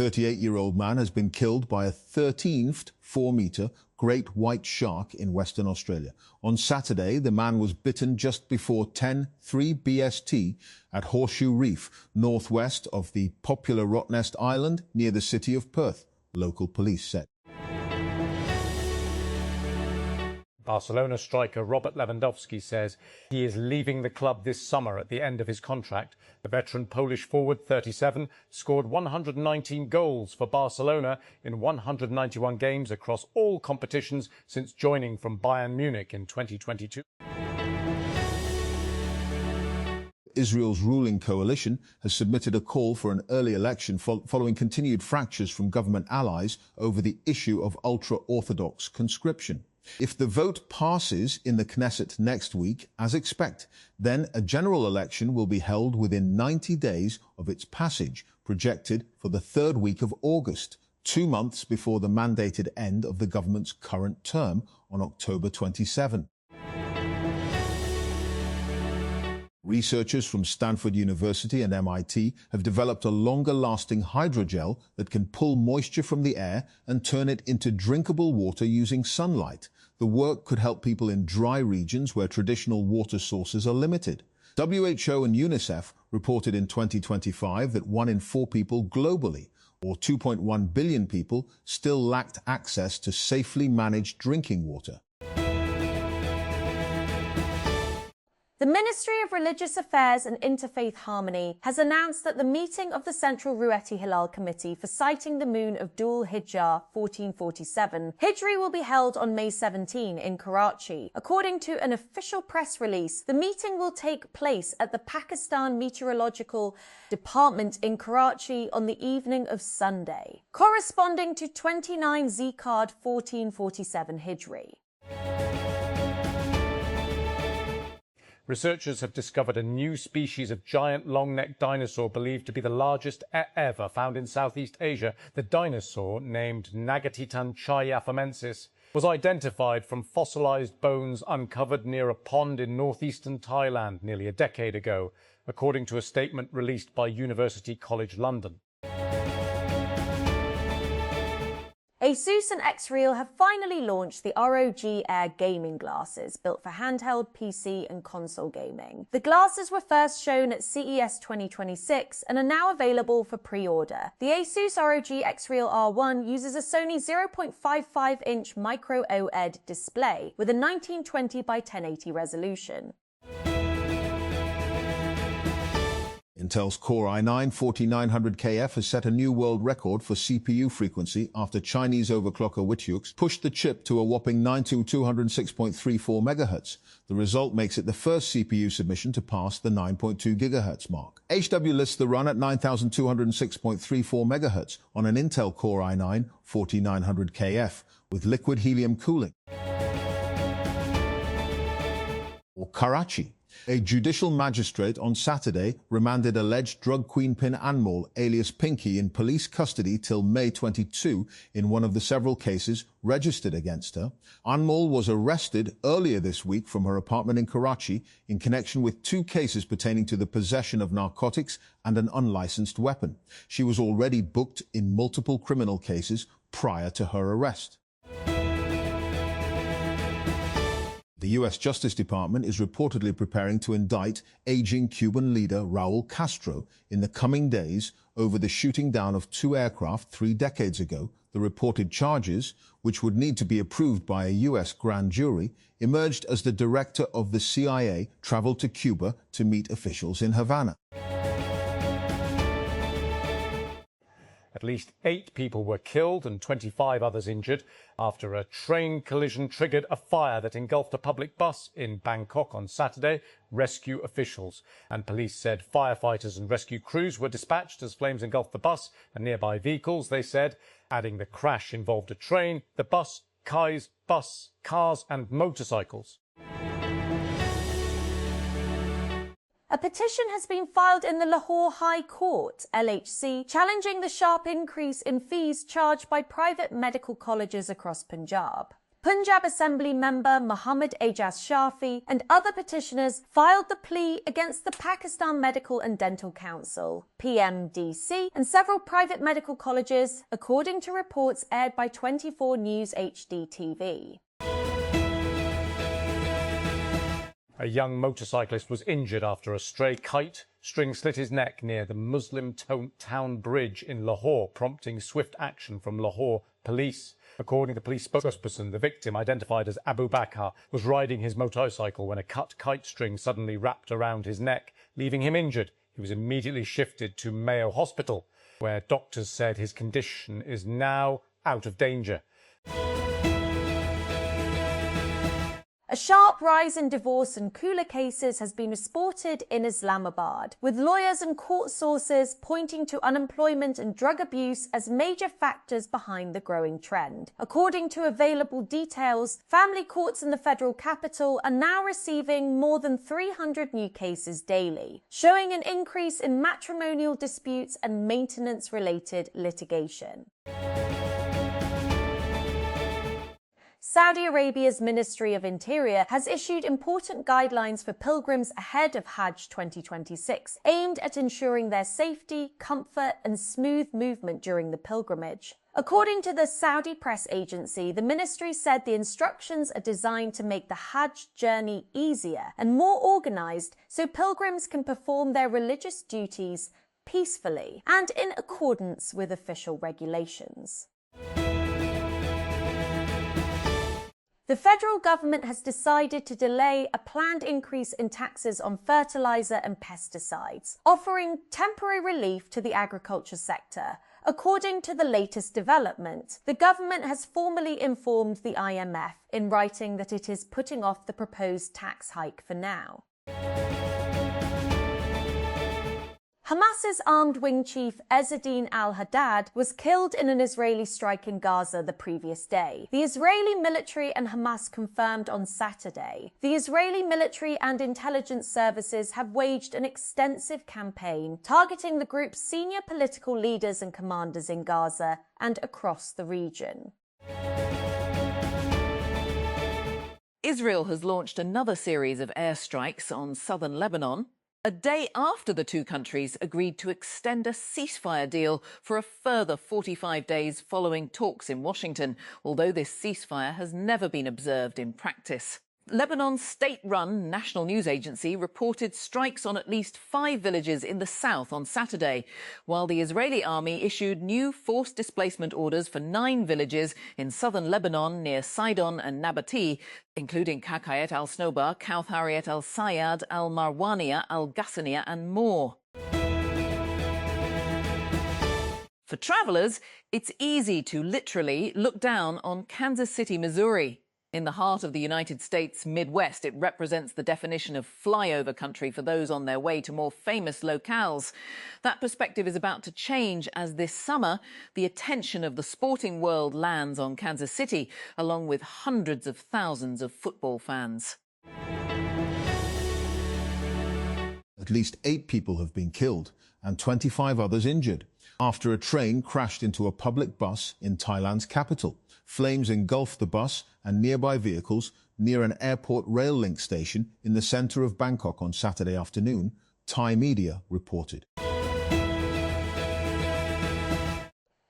38-year-old man has been killed by a 13th 4-metre great white shark in Western Australia. On Saturday, the man was bitten just before 10:03 BST at Horseshoe Reef, northwest of the popular Rottnest Island near the city of Perth, local police said. Barcelona striker Robert Lewandowski says he is leaving the club this summer at the end of his contract. The veteran Polish forward, 37, scored 119 goals for Barcelona in 191 games across all competitions since joining from Bayern Munich in 2022. Israel's ruling coalition has submitted a call for an early election following continued fractures from government allies over the issue of ultra-Orthodox conscription. If the vote passes in the Knesset next week, as expected, then a general election will be held within 90 days of its passage, projected for the third week of August, 2 months before the mandated end of the government's current term on October 27. Researchers from Stanford University and MIT have developed a longer-lasting hydrogel that can pull moisture from the air and turn it into drinkable water using sunlight. The work could help people in dry regions where traditional water sources are limited. WHO and UNICEF reported in 2025 that 1 in 4 people globally, or 2.1 billion people, still lacked access to safely managed drinking water. The Ministry of Religious Affairs and Interfaith Harmony has announced that the meeting of the Central Ru'eti Hilal Committee for Sighting the Moon of Dhul Hijjah 1447 Hijri will be held on May 17 in Karachi. According to an official press release, the meeting will take place at the Pakistan Meteorological Department in Karachi on the evening of Sunday, corresponding to 29 Zikard 1447 Hijri. Researchers have discovered a new species of giant long-necked dinosaur believed to be the largest ever found in Southeast Asia. The dinosaur, named Nagatitan chaiaphamensis, was identified from fossilized bones uncovered near a pond in northeastern Thailand nearly a decade ago, according to a statement released by University College London. ASUS and Xreal have finally launched the ROG Air gaming glasses, built for handheld, PC and console gaming. The glasses were first shown at CES 2026 and are now available for pre-order. The ASUS ROG Xreal R1 uses a Sony 0.55-inch micro OLED display with a 1920 by 1080 resolution. Intel's Core i9-4900KF has set a new world record for CPU frequency after Chinese overclocker Witiux pushed the chip to a whopping 92206.34 MHz. The result makes it the first CPU submission to pass the 9.2 GHz mark. HW lists the run at 9206.34 MHz on an Intel Core i9-4900KF with liquid helium cooling. Or Karachi. A judicial magistrate on Saturday remanded alleged drug queenpin Anmol, alias Pinky, in police custody till May 22 in one of the several cases registered against her. Anmol was arrested earlier this week from her apartment in Karachi in connection with 2 cases pertaining to the possession of narcotics and an unlicensed weapon. She was already booked in multiple criminal cases prior to her arrest. The U.S. Justice Department is reportedly preparing to indict aging Cuban leader Raul Castro in the coming days over the shooting down of 2 aircraft 3 decades ago. The reported charges, which would need to be approved by a U.S. grand jury, emerged as the director of the CIA traveled to Cuba to meet officials in Havana. At least 8 people were killed and 25 others injured after a train collision triggered a fire that engulfed a public bus in Bangkok on Saturday, rescue officials and police said. Firefighters and rescue crews were dispatched as flames engulfed the bus and nearby vehicles, they said, adding the crash involved a train, the bus, cars and motorcycles. A petition has been filed in the Lahore High Court, LHC, challenging the sharp increase in fees charged by private medical colleges across Punjab. Punjab Assembly member Mohammad Ejaz Shafi and other petitioners filed the plea against the Pakistan Medical and Dental Council, PMDC, and several private medical colleges, according to reports aired by 24 News HD TV. A young motorcyclist was injured after a stray kite string slit his neck near the Muslim town bridge in Lahore, prompting swift action from Lahore police. According to police spokesperson, the victim, identified as Abu Bakr, was riding his motorcycle when a cut kite string suddenly wrapped around his neck, leaving him injured. He was immediately shifted to Mayo Hospital, where doctors said his condition is now out of danger. A sharp rise in divorce and cooler cases has been reported in Islamabad, with lawyers and court sources pointing to unemployment and drug abuse as major factors behind the growing trend. According to available details, family courts in the federal capital are now receiving more than 300 new cases daily, showing an increase in matrimonial disputes and maintenance-related litigation. Saudi Arabia's Ministry of Interior has issued important guidelines for pilgrims ahead of Hajj 2026, aimed at ensuring their safety, comfort, and smooth movement during the pilgrimage. According to the Saudi press agency, the ministry said the instructions are designed to make the Hajj journey easier and more organized so pilgrims can perform their religious duties peacefully and in accordance with official regulations. The federal government has decided to delay a planned increase in taxes on fertilizer and pesticides, offering temporary relief to the agriculture sector. According to the latest development, the government has formally informed the IMF in writing that it is putting off the proposed tax hike for now. Hamas's armed wing chief Ezzedine al-Haddad was killed in an Israeli strike in Gaza the previous day. The Israeli military and Hamas confirmed on Saturday. The Israeli military and intelligence services have waged an extensive campaign targeting the group's senior political leaders and commanders in Gaza and across the region. Israel has launched another series of airstrikes on southern Lebanon, a day after the two countries agreed to extend a ceasefire deal for a further 45 days following talks in Washington, although this ceasefire has never been observed in practice. Lebanon's state-run national news agency reported strikes on at least 5 villages in the south on Saturday, while the Israeli army issued new forced displacement orders for 9 villages in southern Lebanon near Sidon and Nabati, including Kakayet al-Snoba, Kauthariet al-Sayad, al-Marwaniya, al-Ghassaniya and more. For travellers, it's easy to literally look down on Kansas City, Missouri. In the heart of the United States Midwest, it represents the definition of flyover country for those on their way to more famous locales. That perspective is about to change as this summer the attention of the sporting world lands on Kansas City, along with hundreds of thousands of football fans. At least 8 people have been killed and 25 others injured after a train crashed into a public bus in Thailand's capital. Flames engulfed the bus and nearby vehicles near an airport rail link station in the centre of Bangkok on Saturday afternoon, Thai media reported.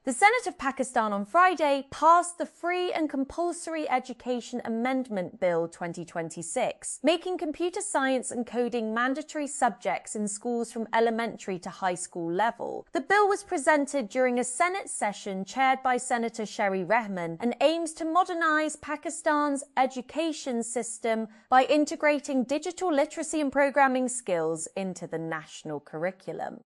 The Senate of Pakistan on Friday passed the Free and Compulsory Education Amendment Bill 2026, making computer science and coding mandatory subjects in schools from elementary to high school level. The bill was presented during a Senate session chaired by Senator Sherry Rehman and aims to modernise Pakistan's education system by integrating digital literacy and programming skills into the national curriculum.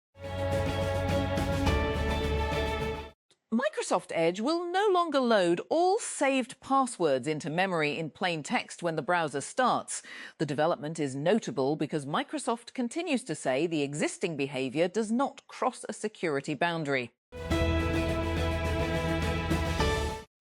Microsoft Edge will no longer load all saved passwords into memory in plain text when the browser starts. The development is notable because Microsoft continues to say the existing behaviour does not cross a security boundary.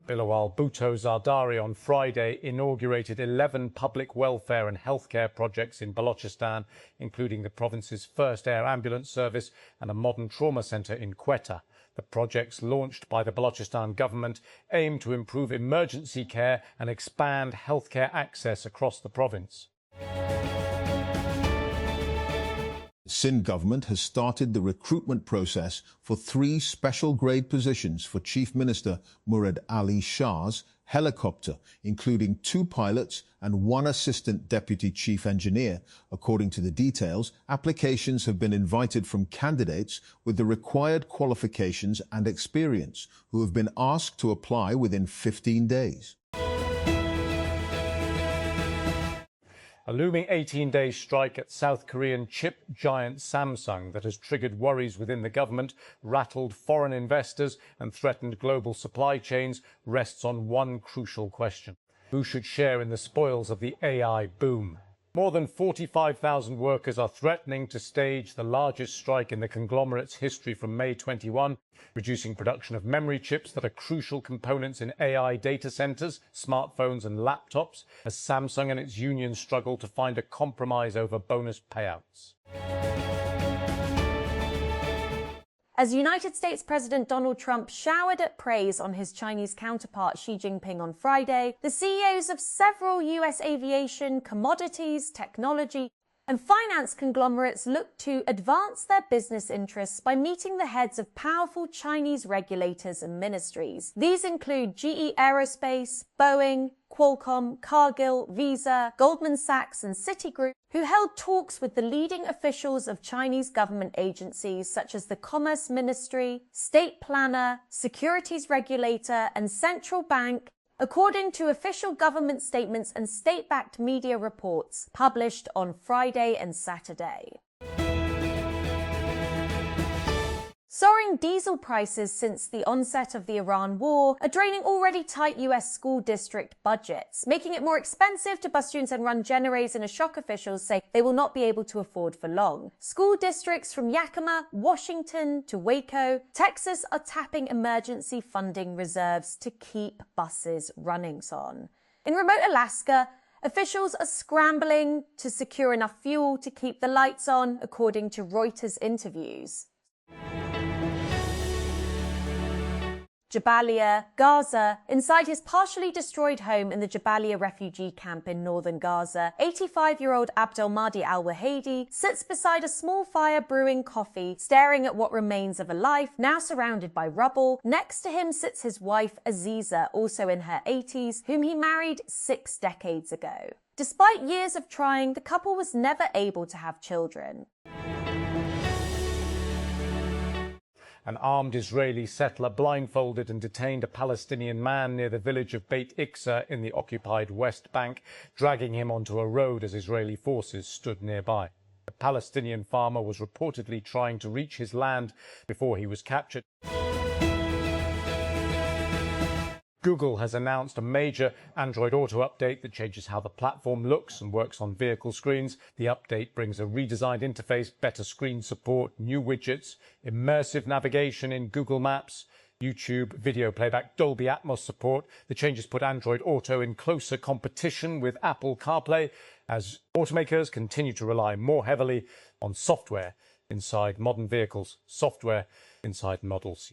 Bilawal Bhutto Zardari on Friday inaugurated 11 public welfare and healthcare projects in Balochistan, including the province's first air ambulance service and a modern trauma centre in Quetta. The projects launched by the Balochistan government aim to improve emergency care and expand healthcare access across the province. The Sindh government has started the recruitment process for 3 special grade positions for Chief Minister Murad Ali Shah's helicopter, including 2 pilots and 1 assistant deputy chief engineer. According to the details, applications have been invited from candidates with the required qualifications and experience, who have been asked to apply within 15 days. A looming 18-day strike at South Korean chip giant Samsung that has triggered worries within the government, rattled foreign investors and threatened global supply chains rests on one crucial question: who should share in the spoils of the AI boom? More than 45,000 workers are threatening to stage the largest strike in the conglomerate's history from May 21, reducing production of memory chips that are crucial components in AI data centers, smartphones and laptops, as Samsung and its unions struggle to find a compromise over bonus payouts. As United States President Donald Trump showered at praise on his Chinese counterpart Xi Jinping on Friday, the CEOs of several US aviation, commodities, technology, and finance conglomerates look to advance their business interests by meeting the heads of powerful Chinese regulators and ministries. These include GE Aerospace, Boeing, Qualcomm, Cargill, Visa, Goldman Sachs, and Citigroup, who held talks with the leading officials of Chinese government agencies such as the Commerce Ministry, State Planner, Securities Regulator, and Central Bank, according to official government statements and state-backed media reports published on Friday and Saturday. Soaring diesel prices since the onset of the Iran war are draining already tight US school district budgets, making it more expensive to bus students and run generators in a shock officials say they will not be able to afford for long. School districts from Yakima, Washington to Waco, Texas are tapping emergency funding reserves to keep buses running on. In remote Alaska, officials are scrambling to secure enough fuel to keep the lights on, according to Reuters interviews. Jabalia, Gaza. Inside his partially destroyed home in the Jabalia refugee camp in northern Gaza, 85-year-old Abdelmadi al-Wahidi sits beside a small fire brewing coffee, staring at what remains of a life, now surrounded by rubble. Next to him sits his wife Aziza, also in her 80s, whom he married 6 decades ago. Despite years of trying, the couple was never able to have children. An armed Israeli settler blindfolded and detained a Palestinian man near the village of Beit Iksa in the occupied West Bank, dragging him onto a road as Israeli forces stood nearby. The Palestinian farmer was reportedly trying to reach his land before he was captured. Google has announced a major Android Auto update that changes how the platform looks and works on vehicle screens. The update brings a redesigned interface, better screen support, new widgets, immersive navigation in Google Maps, YouTube video playback, Dolby Atmos support. The changes put Android Auto in closer competition with Apple CarPlay as automakers continue to rely more heavily on software inside modern vehicles, software inside models.